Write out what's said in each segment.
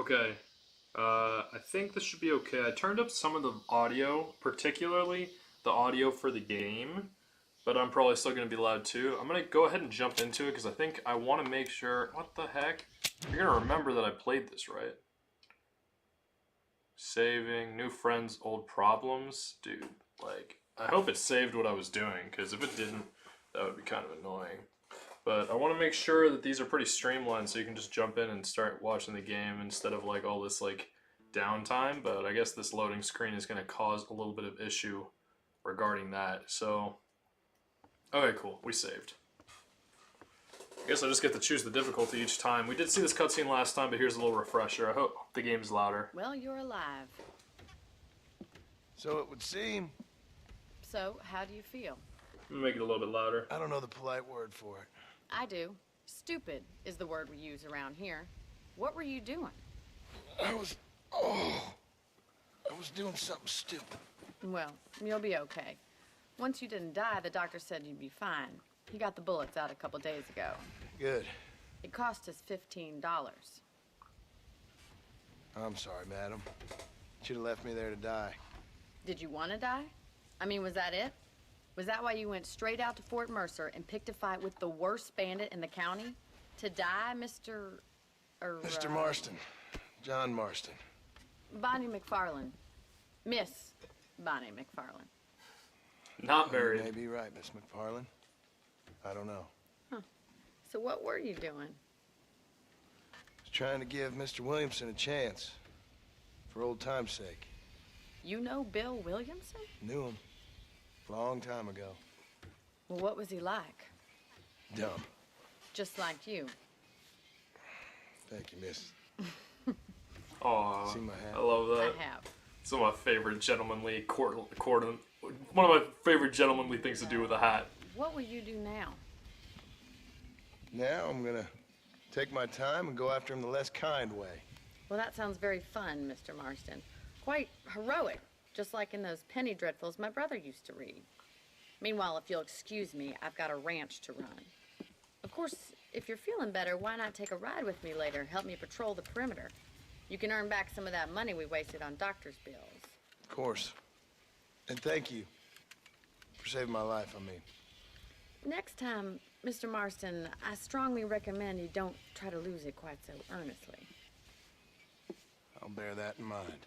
Okay. I think this should be okay. I turned up some of the audio, particularly the audio for the game, but I'm probably still going to be loud too. I'm going to go ahead and jump into it because I think I want to make sure. What the heck? You're going to remember that I played this, right? Saving, new friends, old problems. Dude, like, I hope it saved what I was doing because if it didn't, that would be kind of annoying. But I want to make sure that these are pretty streamlined so you can just jump in and start watching the game instead of like all this like downtime. But I guess this loading screen is going to cause a little bit of issue regarding that. So, okay, cool. We saved. I guess I just get to choose the difficulty each time. We did see this cutscene last time, but here's a little refresher. I hope the game's louder. Well, you're alive. So it would seem. So, how do you feel? I'm gonna make it a little bit louder. I don't know the polite word for it. I do. Stupid is the word we use around here. What were you doing? I was doing something stupid. Well, you'll be okay. Once you didn't die, the doctor said you'd be fine. He got the bullets out a couple days ago. Good. It cost us $15. I'm sorry, madam. Should have left me there to die. Did you want to die? I mean, was that it? Was that why you went straight out to Fort Mercer and picked a fight with the worst bandit in the county? To die, Mr. Mr. Marston. John Marston. Bonnie McFarland. Miss Bonnie McFarland. Not You may buried. be right, Miss McFarland. I don't know. So what were you doing? Was trying to give Mr. Williamson a chance. For old time's sake. You know Bill Williamson? Knew him. Long time ago. Well, what was he like? Dumb. Just like you. Thank you, miss. Aw, See my hat? I love I that. have. It's one of my favorite gentlemanly one of my favorite gentlemanly things to do with a hat. What will you do now? Now I'm gonna take my time and go after him the less kind way. Well, that sounds very fun, Mr. Marston. Quite heroic, just like in those penny dreadfuls my brother used to read. Meanwhile, if you'll excuse me, I've got a ranch to run. Of course, if you're feeling better, why not take a ride with me later? Help me patrol the perimeter. You can earn back some of that money we wasted on doctor's bills. Of course. And thank you for saving my life, I mean. Next time, Mr. Marston, I strongly recommend you don't try to lose it quite so earnestly. I'll bear that in mind.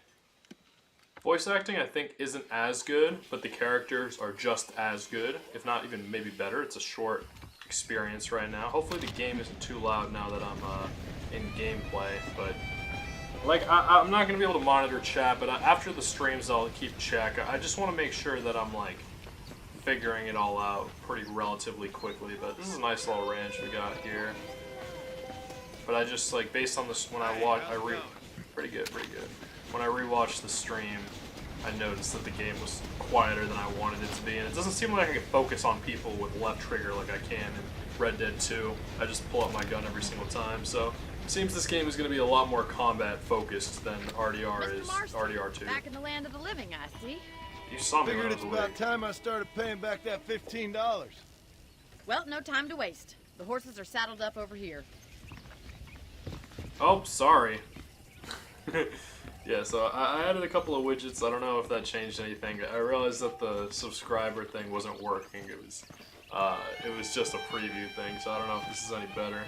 Voice acting, I think, isn't as good, but the characters are just as good, if not even maybe better. It's a short experience right now. Hopefully the game isn't too loud now that I'm in gameplay, but like I'm not gonna be able to monitor chat, but after the streams I'll keep check. I just want to make sure that I'm like figuring it all out pretty relatively quickly. But this is a nice little ranch we got here. But I just like based on this when I watch, pretty good. When I rewatched the stream, I noticed that the game was quieter than I wanted it to be, and it doesn't seem like I can focus on people with left trigger like I can in Red Dead 2. I just pull out my gun every single time, so it seems this game is going to be a lot more combat focused than RDR Mr. is. Marston, RDR 2. back in the land of the living, I see. You saw me when Figured I it's was about awake. time I started paying back that $15. Well, no time to waste. The horses are saddled up over here. Oh, sorry. Yeah, so I added a couple of widgets. I don't know if that changed anything. I realized that the subscriber thing wasn't working. It was just a preview thing, so I don't know if this is any better.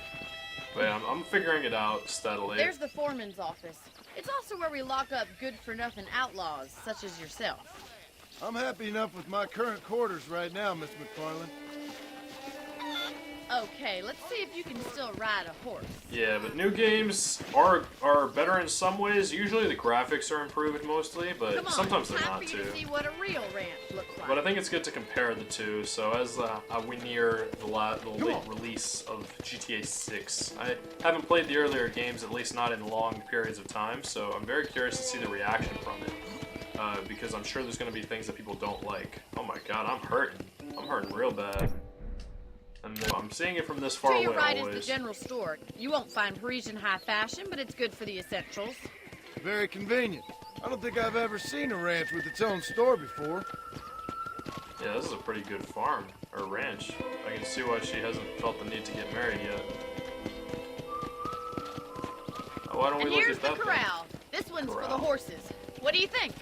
But yeah, I'm figuring it out steadily. There's the foreman's office. It's also where we lock up good-for-nothing outlaws, such as yourself. I'm happy enough with my current quarters right now, Miss McFarland. Okay, let's see if you can still ride a horse. Yeah, but new games are better in some ways. Usually the graphics are improved mostly, but Come on, sometimes it's they're time not for you too. to see what a real ranch looks like. But I think it's good to compare the two. So as we near the late release of GTA 6, I haven't played the earlier games, at least not in long periods of time. So I'm very curious to see the reaction from it, because I'm sure there's going to be things that people don't like. Oh my God, I'm hurting. I'm hurting real bad. And I'm seeing it from this far To away your right always. is the general store. You won't find Parisian high fashion, but it's good for the essentials. Very convenient. I don't think I've ever seen a ranch with its own store before. Yeah, this is a pretty good farm, or ranch. I can see why she hasn't felt the need to get married yet. I why don't we And look here's at the that thing? corral. This one's for the Corral. horses. What do you think?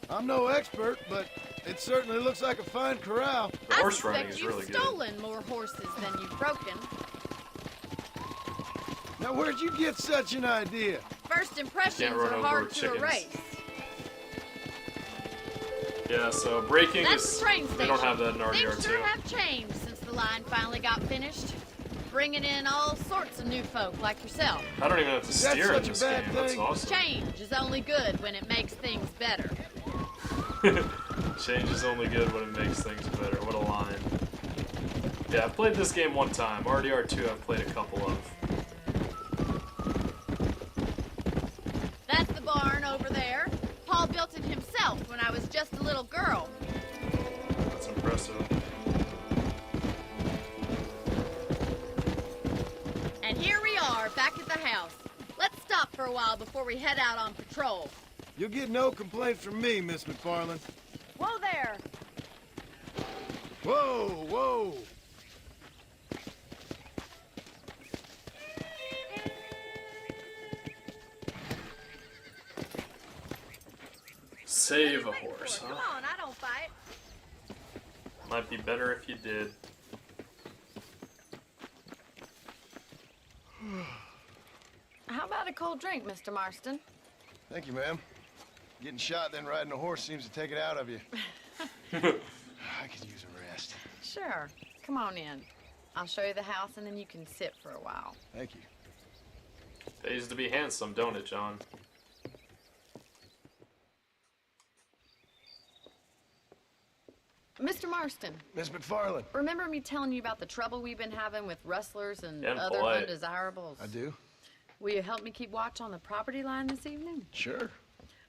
I'm no expert, but it certainly looks like a fine corral. The I horse riding suspect is you've really good. stolen more horses than you've broken. Now, where'd you get such an idea? First impressions Can't run are over hard to chickens. erase. Yeah, so breaking That's is... the train They station. don't have that in Things RDR2. sure have changed since the line finally got finished. Bringing in all sorts of new folk like yourself. I don't even have to Is that steer in such a this bad game. That's thing? awesome. Change is only good when it makes things better. Change is only good when it makes things better. What a line. Yeah, I've played this game one time. RDR2 I've played a couple of. That's the barn over there. Paul built it himself when I was just a little girl. That's impressive. And here we are, back at the house. Let's stop for a while before we head out on patrol. You'll get no complaints from me, Miss McFarland. Whoa there! Whoa, whoa. Save a horse, Come huh? on, I don't fight. Might be better if you did. How about a cold drink, Mr. Marston? Thank you, ma'am. Getting shot, then riding a horse seems to take it out of you. I could use a rest. Sure. Come on in. I'll show you the house and then you can sit for a while. Thank you. Pays to be handsome, don't it, John? Mr. Marston, Miss McFarland. remember me telling you about the trouble we've been having with rustlers and Yeah, and other polite. undesirables? I do? Will you help me keep watch on the property line this evening? Sure.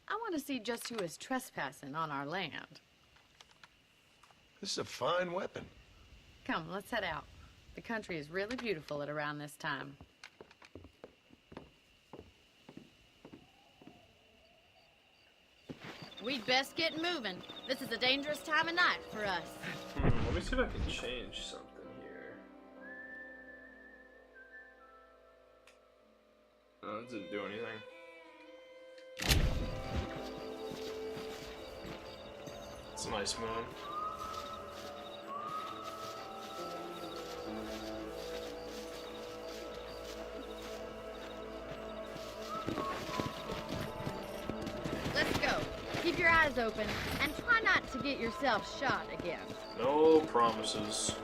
I want to see just who is trespassing on our land. This is a fine weapon. Come, let's head out. The country is really beautiful at around this time. We'd best get moving. This is a dangerous time of night for us. Let me see if I can change something here. No, it didn't do anything. It's a nice moon. Let's go. Keep your eyes open and try not to get yourself shot again. No promises.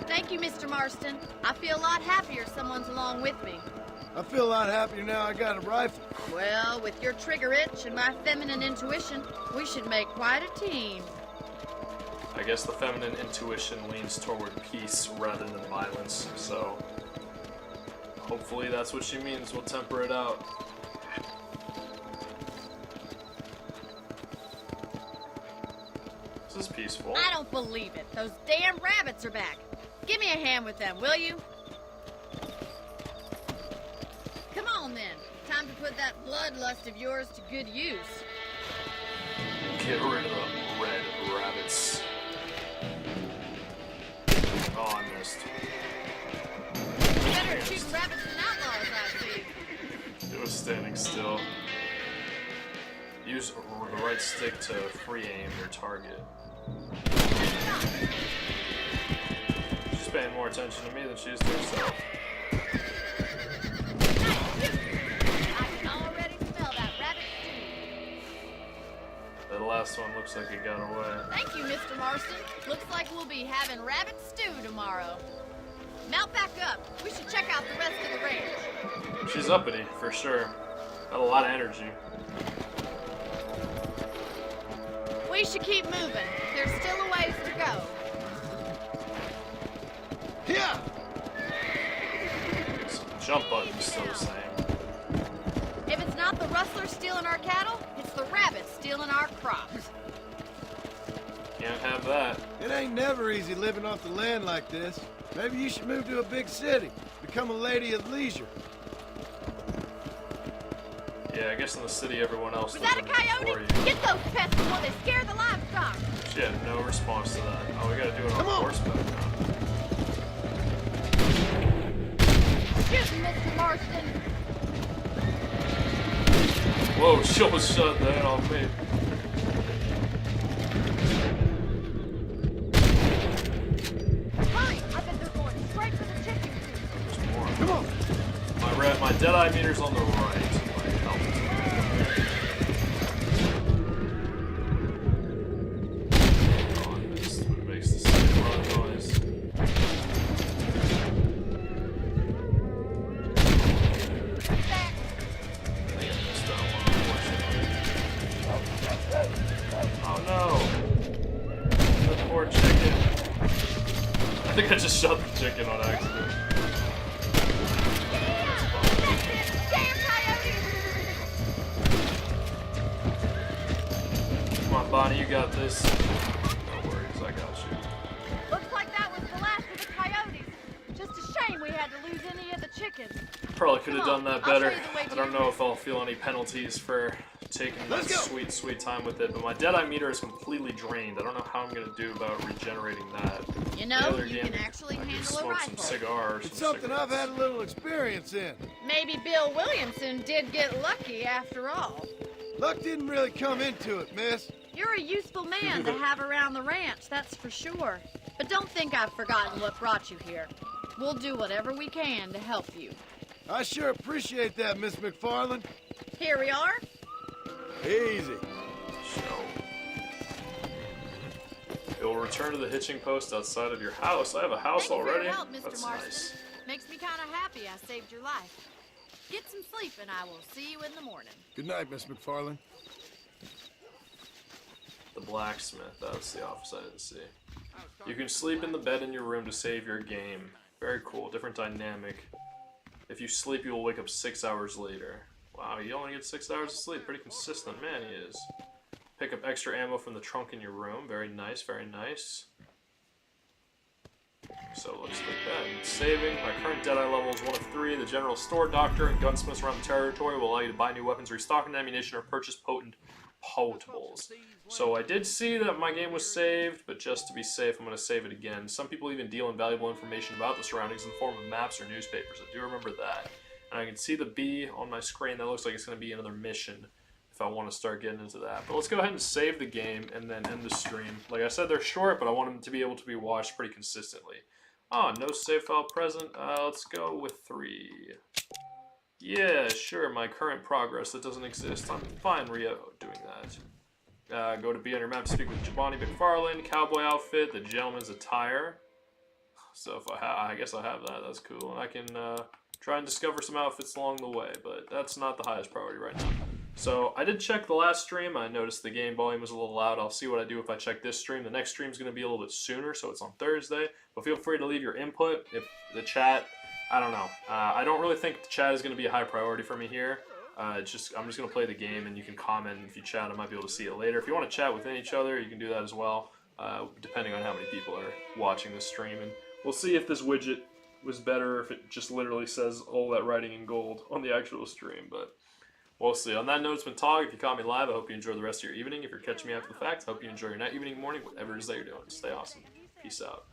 Thank you, Mr. Marston. I feel a lot happier someone's along with me. I feel a lot happier now I got a rifle. Well, with your trigger itch and my feminine intuition, we should make quite a team. I guess the feminine intuition leans toward peace rather than violence, so hopefully that's what she means. We'll temper it out. This is peaceful. I don't believe it. Those damn rabbits are back. Give me a hand with them, will you? Come on then. Time to put that bloodlust of yours to good use. Get rid of the red rabbits. Oh, I missed. Better at shooting rabbits than outlaws, I see. It was standing still. Use the right stick to free aim your target. She's paying more attention to me than she is to herself. I can already smell that rabbit stew. That last one looks like it got away. Thank you, Mr. Marston. Looks like we'll be having rabbit stew tomorrow. Mount back up. We should check out the rest of the range. She's uppity, for sure. Got a lot of energy. We should keep moving. There's still a ways to go. Yeah! So the jump button's still the same. If it's not the rustlers stealing our cattle, it's the rabbits stealing our crops. Can't have that. It ain't never easy living off the land like this. Maybe you should move to a big city. Become a lady of leisure. Yeah, I guess in the city everyone else Was does that a it before coyote? you. Get those pests before they scare the livestock. She had no response to that. Oh, we gotta do it on Come on. horseback now. Whoa, she almost shut that off me. Hurry! I bet they're going straight for the chicken coop. There's more. Come on. My Deadeye meter's on the right. Might help. Oh, I missed. It makes the same run noise. Back. I think I missed that one, unfortunately. Oh no! The poor chicken. I think I just shot the chicken on accident. Damn coyote! Come on, Bonnie, you got this. No worries, I got you. Looks like that was the last of the coyotes. Just a shame we had to lose any of the chickens. Probably could have Come done on, that I'll show better. you the way to I don't your know if I'll feel any penalties for taking that Let's go. sweet, sweet time with it, but my Deadeye meter is completely drained. I don't know how I'm gonna do about regenerating that. You The know, other you game, can actually I could handle a smoke some rifle. cigars. It's something I've had a little experience in. Maybe Bill Williamson did get lucky after all. Luck didn't really come into it, miss. You're a useful man to have around the ranch, that's for sure. But don't think I've forgotten what brought you here. We'll do whatever we can to help you. I sure appreciate that, Miss McFarland. Here we are. Easy. Show. It will return to the hitching post outside of your house. I have a house Thank you for already. your help, Mr. That's Marston. nice. Makes me kind of happy I saved your life. Get some sleep and I will see you in the morning. Good night, Miss McFarland. The blacksmith. That's the office I didn't see. You can sleep in the bed in your room to save your game. Very cool. Different dynamic. If you sleep, you will wake up 6 hours later. Wow, you only get 6 hours of sleep. Pretty consistent. Man, he is. Pick up extra ammo from the trunk in your room. Very nice, very nice. So let's look at that. Saving. My current Deadeye level is 1 of 3. The general store, doctor, and gunsmiths around the territory will allow you to buy new weapons, restock ammunition, or purchase potent potables. So I did see that my game was saved, but just to be safe, I'm going to save it again. Some people even deal in valuable information about the surroundings in the form of maps or newspapers. I do remember that. And I can see the B on my screen. That looks like it's going to be another mission if I want to start getting into that. But let's go ahead and save the game and then end the stream. Like I said, they're short, but I want them to be able to be watched pretty consistently. Oh, no save file present. Let's go with 3. Yeah, sure, my current progress that doesn't exist. I'm fine, Rio, doing that. Go to B on your map to speak with Jabani McFarland, cowboy outfit, the gentleman's attire. So if I guess I have that, that's cool. And I can try and discover some outfits along the way, but that's not the highest priority right now. So I did check the last stream. I noticed the game volume was a little loud. I'll see what I do if I check this stream. The next stream is going to be a little bit sooner, so it's on Thursday. But feel free to leave your input. If the chat, I don't know. I don't really think the chat is going to be a high priority for me here. I'm just going to play the game, and you can comment. If you chat, I might be able to see it later. If you want to chat within each other, you can do that as well, depending on how many people are watching this stream. And we'll see if this widget was better, or if it just literally says all that writing in gold on the actual stream. But we'll see. On that note, it's been Tog. If you caught me live, I hope you enjoy the rest of your evening. If you're catching me after the fact, I hope you enjoy your night, evening, morning, whatever it is that you're doing. Stay awesome. Peace out.